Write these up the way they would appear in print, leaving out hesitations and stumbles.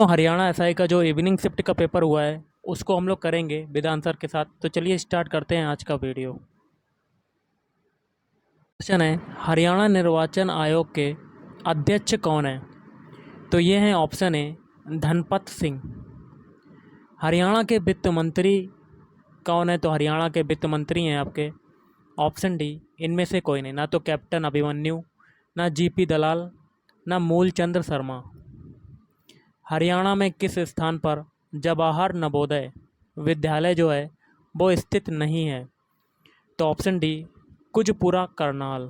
तो हरियाणा एसआई का जो इवनिंग शिफ्ट का पेपर हुआ है उसको हम लोग करेंगे विद आंसर के साथ। तो चलिए स्टार्ट करते हैं आज का वीडियो। क्वेश्चन है, हरियाणा निर्वाचन आयोग के अध्यक्ष कौन है? तो ये हैं ऑप्शन ए धनपत सिंह। हरियाणा के वित्त मंत्री कौन है? तो हरियाणा के वित्त मंत्री हैं आपके ऑप्शन डी इनमें से कोई नहीं, ना तो कैप्टन अभिमन्यु, ना जीपी दलाल, ना मूलचंद्र शर्मा। हरियाणा में किस स्थान पर जवाहर नवोदय विद्यालय जो है वो स्थित नहीं है? तो option D Kunjpura Karnal.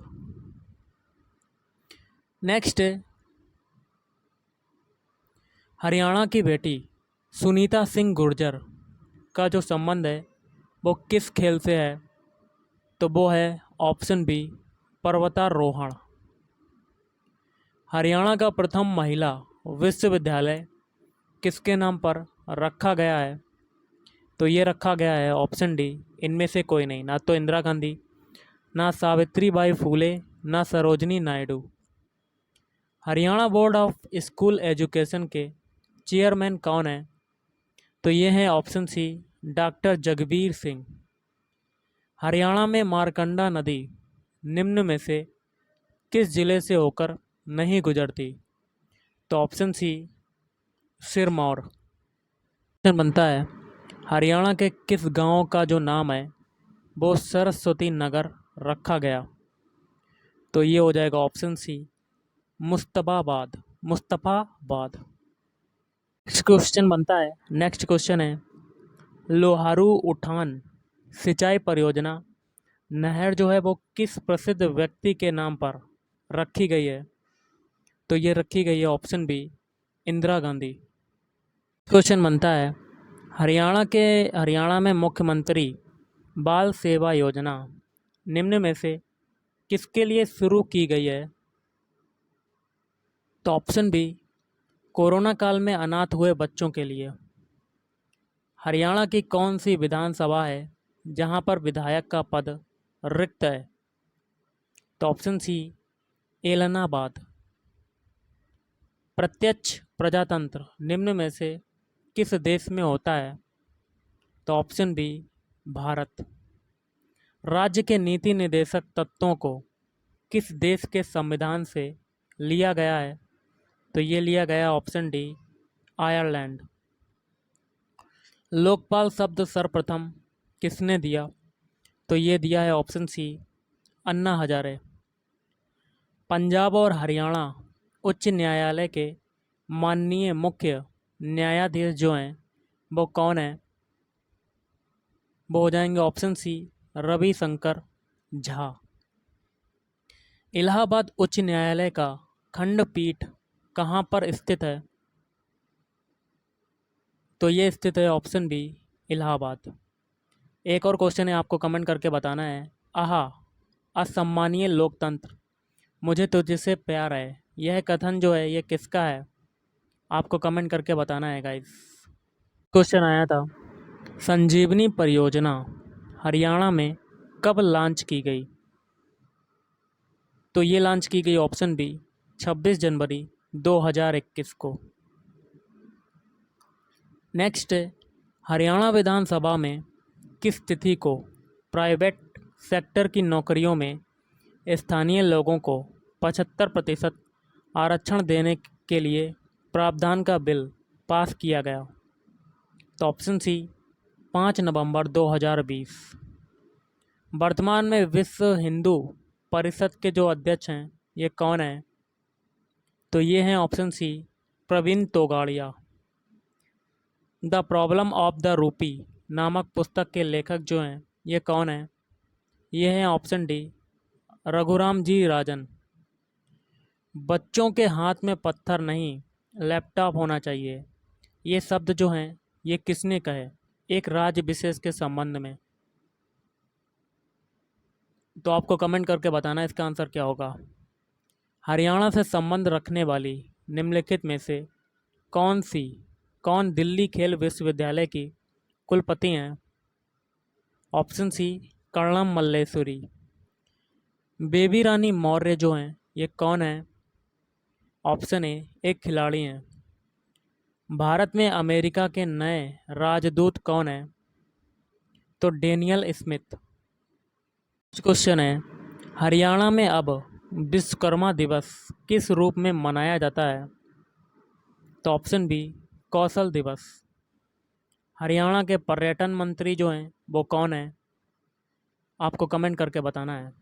Next, Haryana की बेटी सुनीता सिंह गुर्जर का जो संबंध है वो किस खेल से है? तो वो है ऑप्शन बी पर्वतारोहण। हरियाणा का प्रथम महिला विश्वविद्यालय किसके नाम पर रखा गया है? तो ये रखा गया है ऑप्शन डी इनमें से कोई नहीं, ना तो इंदिरा गांधी, ना सावित्रीबाई फूले, ना Sarojini Naidu. Haryana board of school education के चेयरमैन कौन है? तो ये हैं option C doctor Jagbir Singh. Haryana में मारकंडा नदी निम्न में से किस जिले से होकर नहीं गुजरती? तो ऑप्शन सी सिरमौर। क्वेश्चन बनता है, हरियाणा के किस गांव का जो नाम है वो सरस्वती नगर रखा गया? तो ये हो जाएगा option C Mustafabad. Next question बनता है, नेक्स्ट क्वेश्चन है, लोहारू उठान सिंचाई परियोजना नहर जो है वो किस प्रसिद्ध व्यक्ति के नाम पर रखी गई है? तो ये रखी गई है option B Indira Gandhi. Question बनता है, हरियाणा में मुख्यमंत्री बाल सेवा योजना निम्न में से किसके लिए शुरू की गई है? तो ऑप्शन बी कोरोना काल में अनाथ हुए बच्चों के लिए। हरियाणा की कौन सी विधानसभा है जहां पर विधायक का पद रिक्त है? तो ऑप्शन सी एलनाबाद। प्रत्यक्ष प्रजातंत्र निम्न में से किस देश में होता है? तो ऑप्शन बी भारत। राज्य के नीति निर्देशक तत्वों को किस देश के संविधान से लिया गया है? तो ये लिया गया ऑप्शन डी आयरलैंड। लोकपाल शब्द सर्वप्रथम किसने दिया? तो ये दिया है ऑप्शन सी अन्ना हजारे। पंजाब और हरियाणा उच्च न्यायालय के माननीय मुख्य न्यायाधीश जो हैं वो कौन है? वो हो जाएंगे ऑप्शन सी रविशंकर झा। इलाहाबाद उच्च न्यायालय का खंडपीठ कहाँ पर स्थित है? तो ये स्थित है ऑप्शन बी इलाहाबाद। एक और क्वेश्चन है, आपको कमेंट करके बताना है। आहा, असम्मानीय लोकतंत्र, मुझे तुझसे प्यार है, यह कथन जो है ये किसका है? आपको कमेंट करके बताना है गाइस। क्वेश्चन आया था, संजीवनी परियोजना हरियाणा में कब लॉन्च की गई? तो ये लॉन्च की गई ऑप्शन बी 26 जनवरी 2021 को। नेक्स्ट, हरियाणा विधानसभा में किस तिथि को प्राइवेट सेक्टर की नौकरियों में स्थानीय लोगों को 75% आरक्षण देने के लिए प्रावधान का बिल पास किया गया? तो ऑप्शन सी 5 नवंबर 2020। वर्तमान में विश्व हिंदू परिषद के जो अध्यक्ष हैं ये कौन है? तो ये हैं option C Praveen Togadia. The problem of the rupee नामक पुस्तक के लेखक जो हैं ये कौन है? ये हैं ऑप्शन डी रघुराम जी राजन। बच्चों के हाथ में पत्थर नहीं लैपटॉप होना चाहिए, ये शब्द जो हैं ये किसने कहे एक राज्य विशेष के संबंध में? तो आपको कमेंट करके बताना इसका आंसर क्या होगा। हरियाणा से संबंध रखने वाली निम्नलिखित में से कौन दिल्ली खेल विश्वविद्यालय की कुलपति हैं? Option C Karnam Malleswari. बेबी रानी मौर्य जो हैं ये कौन है? ऑप्शन ए एक खिलाड़ी हैं। भारत में अमेरिका के नए राजदूत कौन है? तो डेनियल स्मिथ। क्वेश्चन है, हरियाणा में अब विश्वकर्मा दिवस किस रूप में मनाया जाता है? तो ऑप्शन बी, कौशल दिवस। हरियाणा के पर्यटन मंत्री जो हैं वो कौन है? आपको कमेंट करके बताना है।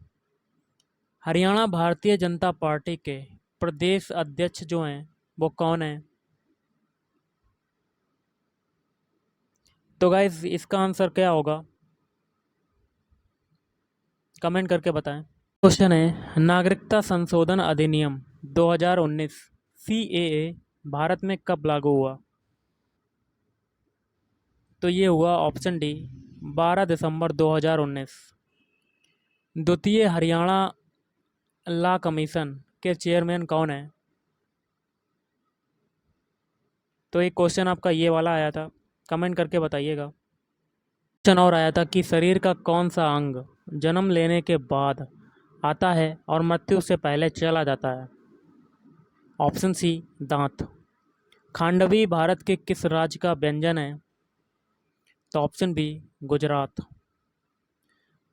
हरियाणा भारतीय जनता पार्टी के प्रदेश अध्यक्ष जो हैं वो कौन है? तो गाइस इसका आंसर क्या होगा? कमेंट करके बताएं। क्वेश्चन है, नागरिकता संशोधन अधिनियम 2019 CAA भारत में कब लागू हुआ? तो ये हुआ ऑप्शन डी, 12 दिसंबर 2019। द्वितीय हरियाणा लॉ कमीशन के चेयरमैन कौन है? तो एक क्वेश्चन आपका ये वाला आया था, कमेंट करके बताइएगा। क्वेश्चन और आया था कि शरीर का कौन सा अंग जन्म लेने के बाद आता है और मृत्यु से पहले चला जाता है? ऑप्शन सी, दांत। खांडवी भारत के किस राज्य का व्यंजन है? तो ऑप्शन बी, गुजरात।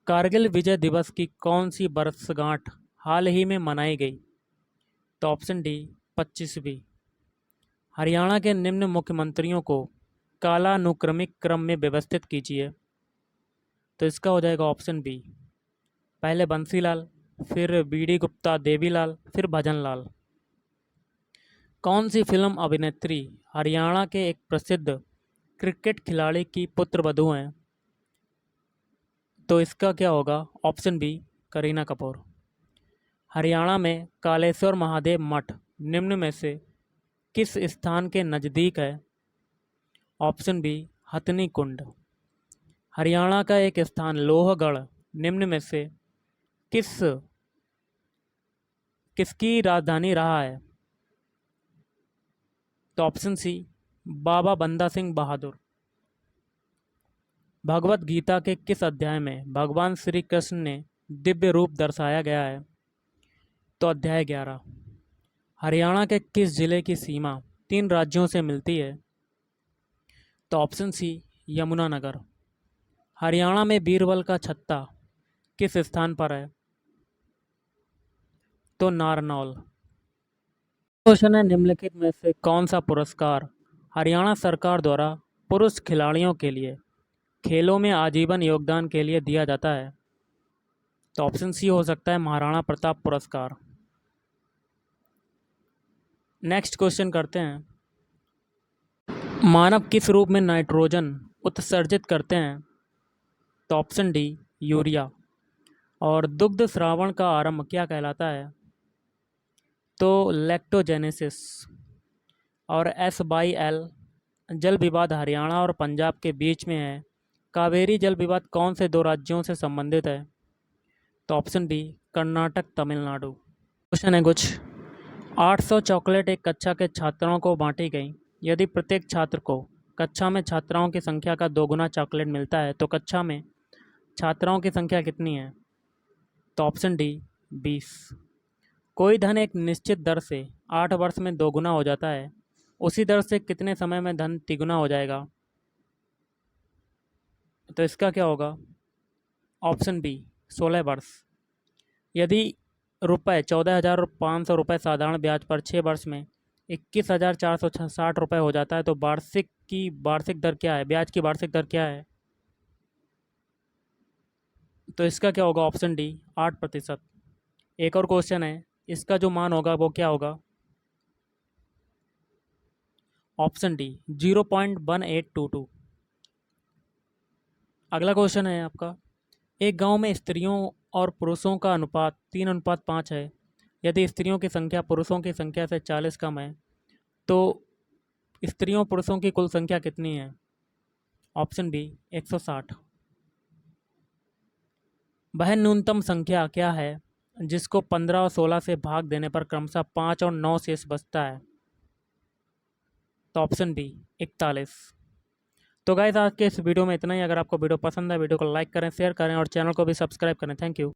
कारगिल विजय दिवस की कौन सी वर्षगांठ हाल ही में मनाई गई? तो ऑप्शन डी, 25वीं। हरियाणा के निम्न मुख्यमंत्रियों को कालानुक्रमिक क्रम में व्यवस्थित कीजिए। तो इसका हो जाएगा ऑप्शन बी, पहले बंसीलाल, फिर बीडी गुप्ता देवीलाल, फिर भजनलाल। कौन सी फिल्म अभिनेत्री हरियाणा के एक प्रसिद्ध क्रिकेट खिलाड़ी की पुत्रवधू हैं? तो इसका क्या होगा? Option B, Kareena Kapoor. हरियाणा में कालेश्वर महादेव मठ निम्न में से किस स्थान के नज़दीक है? ऑप्शन बी, हथनी कुंड। हरियाणा का एक स्थान लोहगढ़ निम्न में से किसकी राजधानी रहा है? तो ऑप्शन सी, बाबा बंदा सिंह बहादुर। भगवत गीता के किस अध्याय में भगवान श्री कृष्ण ने दिव्य रूप दर्शाया गया है? तो अध्याय 11। हरियाणा के किस जिले की सीमा 3 राज्यों से मिलती है? तो ऑप्शन सी, यमुनानगर। हरियाणा में बीरबल का छत्ता किस स्थान पर है? तो नारनौल। क्वेश्चन है, निम्नलिखित में से कौन सा पुरस्कार हरियाणा सरकार द्वारा पुरुष खिलाड़ियों के लिए खेलों में आजीवन योगदान के लिए दिया जाता है? तो ऑप्शन सी हो सकता है महाराणा प्रताप पुरस्कार। नेक्स्ट क्वेश्चन करते हैं, मानव किस रूप में नाइट्रोजन उत्सर्जित करते हैं? तो ऑप्शन डी, यूरिया। और दुग्ध श्रावण का आरंभ क्या कहलाता है? तो लैक्टोजेनेसिस। और S/L जल विवाद हरियाणा और पंजाब के बीच में है। कावेरी जल विवाद कौन से 2 राज्यों से संबंधित है? तो option B, Karnataka Tamil Nadu. Question है कुछ, 800 चॉकलेट एक कक्षा के छात्रों को बांटी गई। यदि प्रत्येक छात्र को कक्षा में छात्राओं की संख्या का 2 गुना चॉकलेट मिलता है तो कक्षा में छात्राओं की संख्या कितनी है? तो ऑप्शन डी, 20। कोई धन एक निश्चित दर से 8 वर्ष में 2 गुना हो जाता है, उसी दर से कितने समय में धन तिगुना हो जाएगा? तो इसका क्या होगा? ऑप्शन बी, 16 वर्ष। यदि रुपये 14,500 रुपये साधारण ब्याज पर 6 वर्ष में 21,460 रुपये हो जाता है तो वार्षिक दर क्या है? ब्याज की वार्षिक दर क्या है? तो इसका क्या होगा? Option D, 8%। एक और क्वेश्चन है, इसका जो मान होगा वो क्या होगा? Option D, 0.1822। अगला क्वेश्चन है आपका, एक गांव में स्त्रियों और पुरुषों का अनुपात 3:5 है। यदि स्त्रियों की संख्या पुरुषों की संख्या से 40 कम है तो स्त्रियों पुरुषों की कुल संख्या कितनी है? Option B, 160। वह न्यूनतम संख्या क्या है जिसको 15 और 16 से भाग देने पर क्रमशः 5 और 9 शेष बचता है? तो ऑप्शन बी, 41। तो गाइस आज के इस वीडियो में इतना ही। अगर आपको वीडियो पसंद है वीडियो को लाइक करें, शेयर करें और चैनल को भी सब्सक्राइब करें। Thank you.